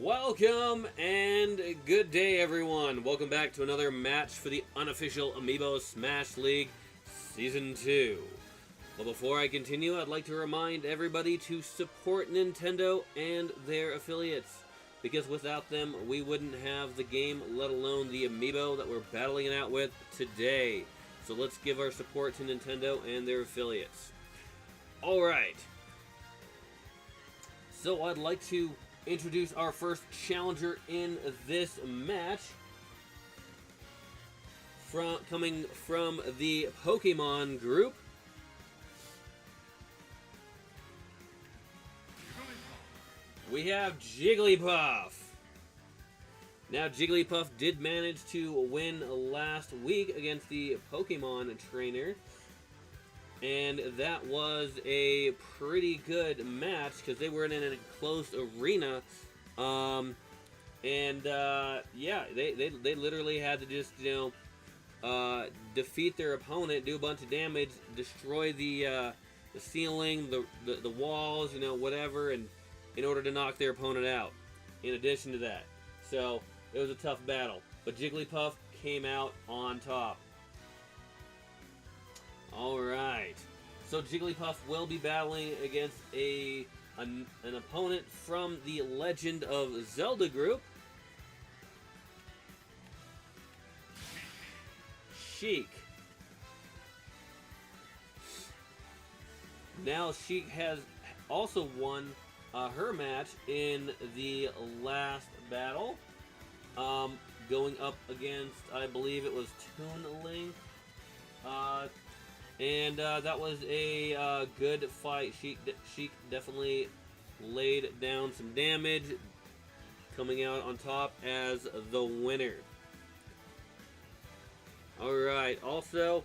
Welcome and good day, everyone. Welcome back to another match for the Unofficial Amiibo Smash League Season 2. But before I continue, I'd like to remind everybody to support Nintendo and their affiliates, because without them, we wouldn't have the game, let alone the Amiibo that we're battling it out with today. So let's give our support to Nintendo and their affiliates. Alright. So I'd like to introduce our first challenger in this match. Coming from the Pokemon group. We have Jigglypuff. Now, Jigglypuff did manage to win last week against the Pokemon trainer. And that was a pretty good match because they were in an enclosed arena. Yeah, they literally had to just, defeat their opponent, do a bunch of damage, destroy the ceiling, the walls, whatever, and in order to knock their opponent out. In addition to that, so it was a tough battle, but Jigglypuff came out on top. Alright, so Jigglypuff will be battling against an opponent from the Legend of Zelda group. Shiek. Now Shiek has also won her match in the last battle, going up against, I believe it was Toon-Link. That was a good fight. Shiek definitely laid down some damage, coming out on top as the winner. Alright, also,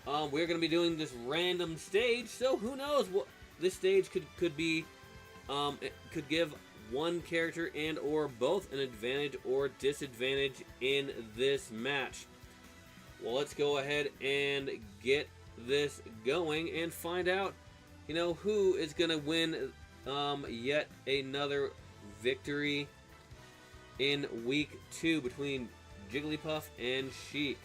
we're going to be doing this random stage, so who knows what this stage could be. It could give one character and or both an advantage or disadvantage in this match. Well, let's go ahead and get this going and find out, who is going to win yet another victory in week 2 between Jigglypuff and Shiek.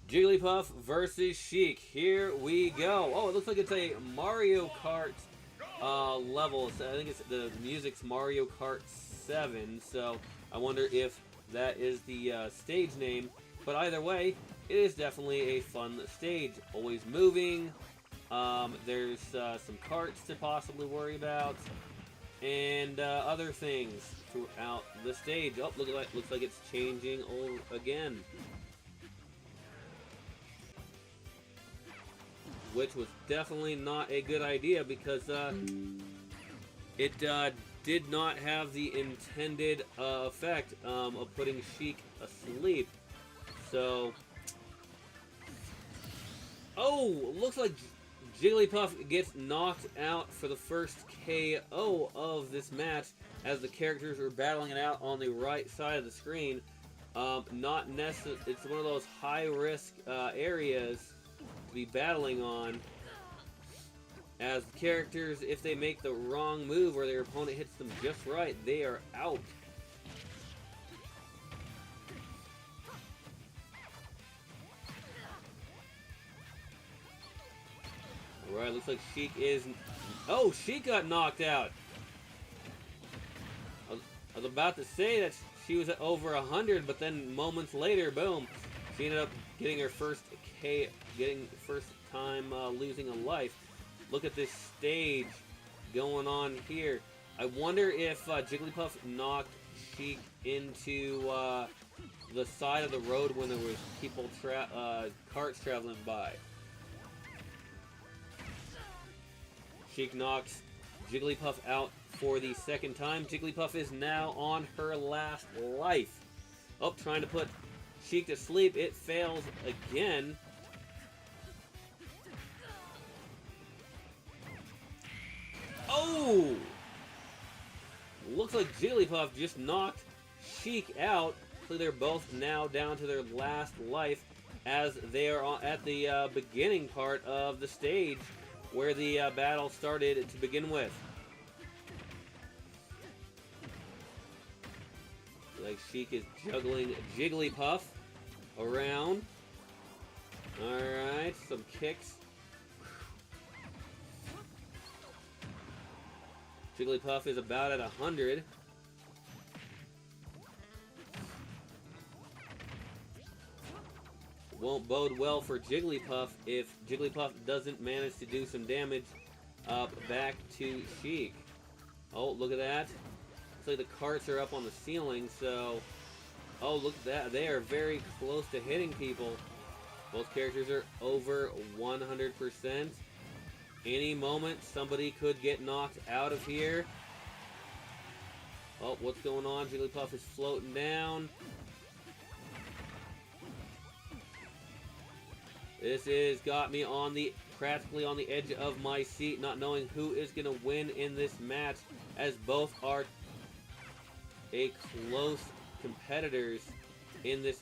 Jigglypuff versus Shiek. Here we go. Oh, it looks like it's a Mario Kart level. So I think the music's Mario Kart 7. So I wonder if that is the stage name. But either way, it is definitely a fun stage. Always moving. There's some carts to possibly worry about, and other things throughout the stage. Oh, looks like it's changing again, which was definitely not a good idea because it did not have the intended effect of putting Shiek asleep. So, looks like Jigglypuff gets knocked out for the first KO of this match as the characters are battling it out on the right side of the screen. Not necessarily, it's one of those high-risk areas to be battling on, as the characters, if they make the wrong move or their opponent hits them just right, they are out. Alright, looks like Shiek is... Oh, Shiek got knocked out! I was about to say that she was at over 100, but then moments later, boom, she ended up getting her first time losing a life. Look at this stage going on here. I wonder if Jigglypuff knocked Shiek into the side of the road when there was people, carts traveling by. Shiek knocks Jigglypuff out for the second time. Jigglypuff is now on her last life. Oh, trying to put Shiek to sleep. It fails again. Oh! Looks like Jigglypuff just knocked Shiek out. So they're both now down to their last life as they are at the beginning part of the stage where the battle started to begin with. like Shiek is juggling Jigglypuff around. Alright, some kicks. Jigglypuff is about at 100. Won't bode well for Jigglypuff if Jigglypuff doesn't manage to do some damage back to Shiek. Oh, look at that. Looks like the carts are up on the ceiling, so... Oh, look at that. They are very close to hitting people. Both characters are over 100%. Any moment, somebody could get knocked out of here. Oh, what's going on? Jigglypuff is floating down. This has got me on the practically on the edge of my seat, not knowing who is going to win in this match, as both are a close competitors in this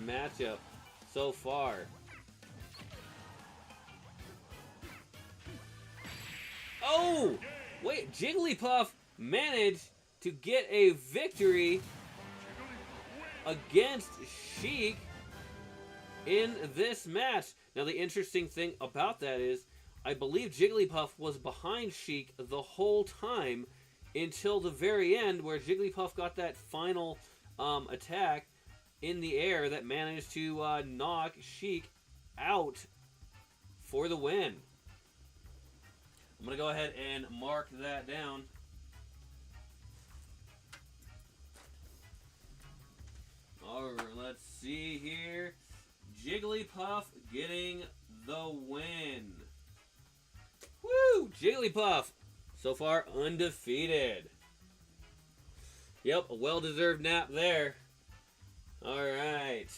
matchup so far. Oh! Wait, Jigglypuff managed to get a victory against Shiek in this match. Now, the interesting thing about that is, I believe Jigglypuff was behind Shiek the whole time until the very end, where Jigglypuff got that final attack in the air that managed to knock Shiek out for the win. I'm going to go ahead and mark that down. Alright, let's see here. Jigglypuff getting the win. Woo! Jigglypuff, so far undefeated. Yep, a well-deserved nap there. Alright.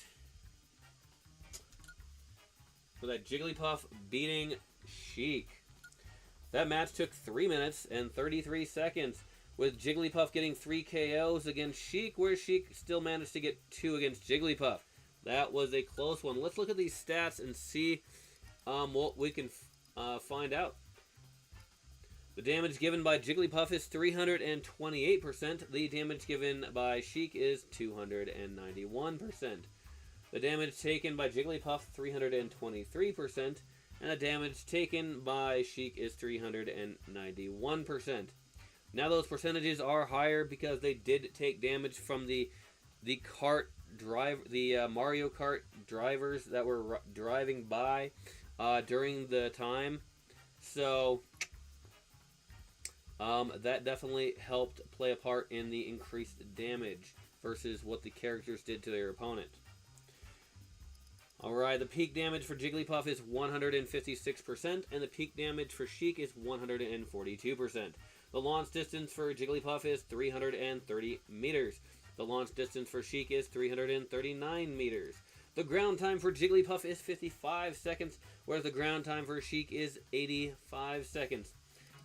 For that Jigglypuff beating Shiek. That match took 3 minutes and 33 seconds, with Jigglypuff getting 3 KOs against Shiek, where Shiek still managed to get 2 against Jigglypuff. That was a close one. Let's look at these stats and see what we can find out. The damage given by Jigglypuff is 328%. The damage given by Shiek is 291%. The damage taken by Jigglypuff, 323%. And the damage taken by Shiek is 391%. Now those percentages are higher because they did take damage from the Mario Kart drivers that were driving by during the time. So that definitely helped play a part in the increased damage versus what the characters did to their opponent. Alright, the peak damage for Jigglypuff is 156%, and the peak damage for Shiek is 142%. The launch distance for Jigglypuff is 330 meters. The launch distance for Shiek is 339 meters. The ground time for Jigglypuff is 55 seconds, whereas the ground time for Shiek is 85 seconds.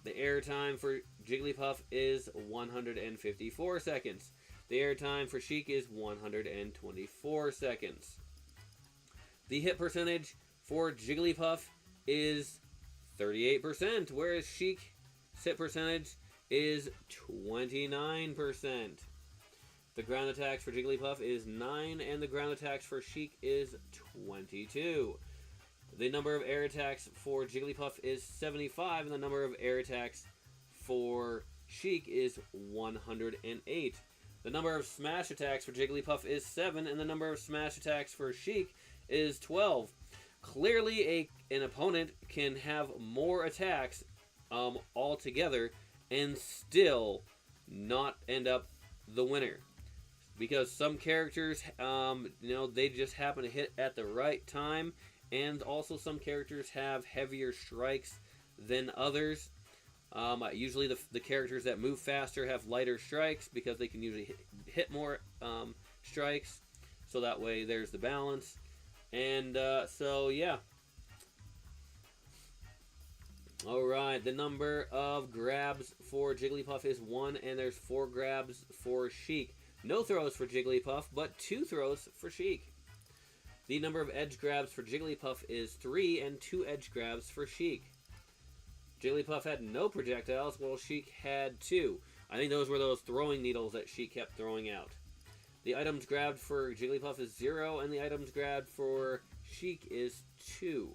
The air time for Jigglypuff is 154 seconds. The air time for Shiek is 124 seconds. The hit percentage for Jigglypuff is 38%, whereas Shiek's hit percentage is 29%. The ground attacks for Jigglypuff is 9, and the ground attacks for Shiek is 22. The number of air attacks for Jigglypuff is 75, and the number of air attacks for Shiek is 108. The number of smash attacks for Jigglypuff is 7, and the number of smash attacks for Shiek is 12. Clearly, an opponent can have more attacks altogether and still not end up the winner. Because some characters, they just happen to hit at the right time, and also some characters have heavier strikes than others. Usually the characters that move faster have lighter strikes because they can usually hit more strikes, so that way there's the balance. And so yeah. Alright, the number of grabs for Jigglypuff is 1, and there's 4 grabs for Shiek. No throws for Jigglypuff, but 2 throws for Shiek. The number of edge grabs for Jigglypuff is 3, and 2 edge grabs for Shiek. Jigglypuff had no projectiles, while Shiek had 2. I think those were those throwing needles that Shiek kept throwing out. The items grabbed for Jigglypuff is 0, and the items grabbed for Shiek is 2.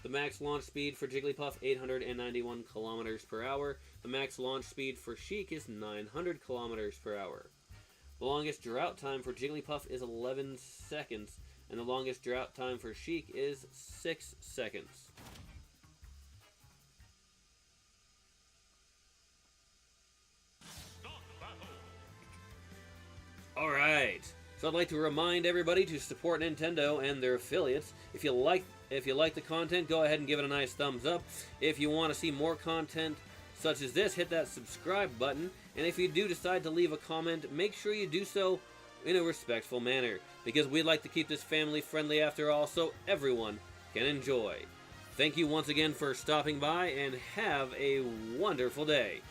The max launch speed for Jigglypuff, 891 kilometers per hour. The max launch speed for Shiek is 900 kilometers per hour. The longest drought time for Jigglypuff is 11 seconds, and the longest drought time for Shiek is 6 seconds. Alright, so I'd like to remind everybody to support Nintendo and their affiliates. If you like the content, go ahead and give it a nice thumbs up. If you want to see more content such as this, hit that subscribe button. And if you do decide to leave a comment, make sure you do so in a respectful manner, because we'd like to keep this family friendly after all, so everyone can enjoy. Thank you once again for stopping by, and have a wonderful day.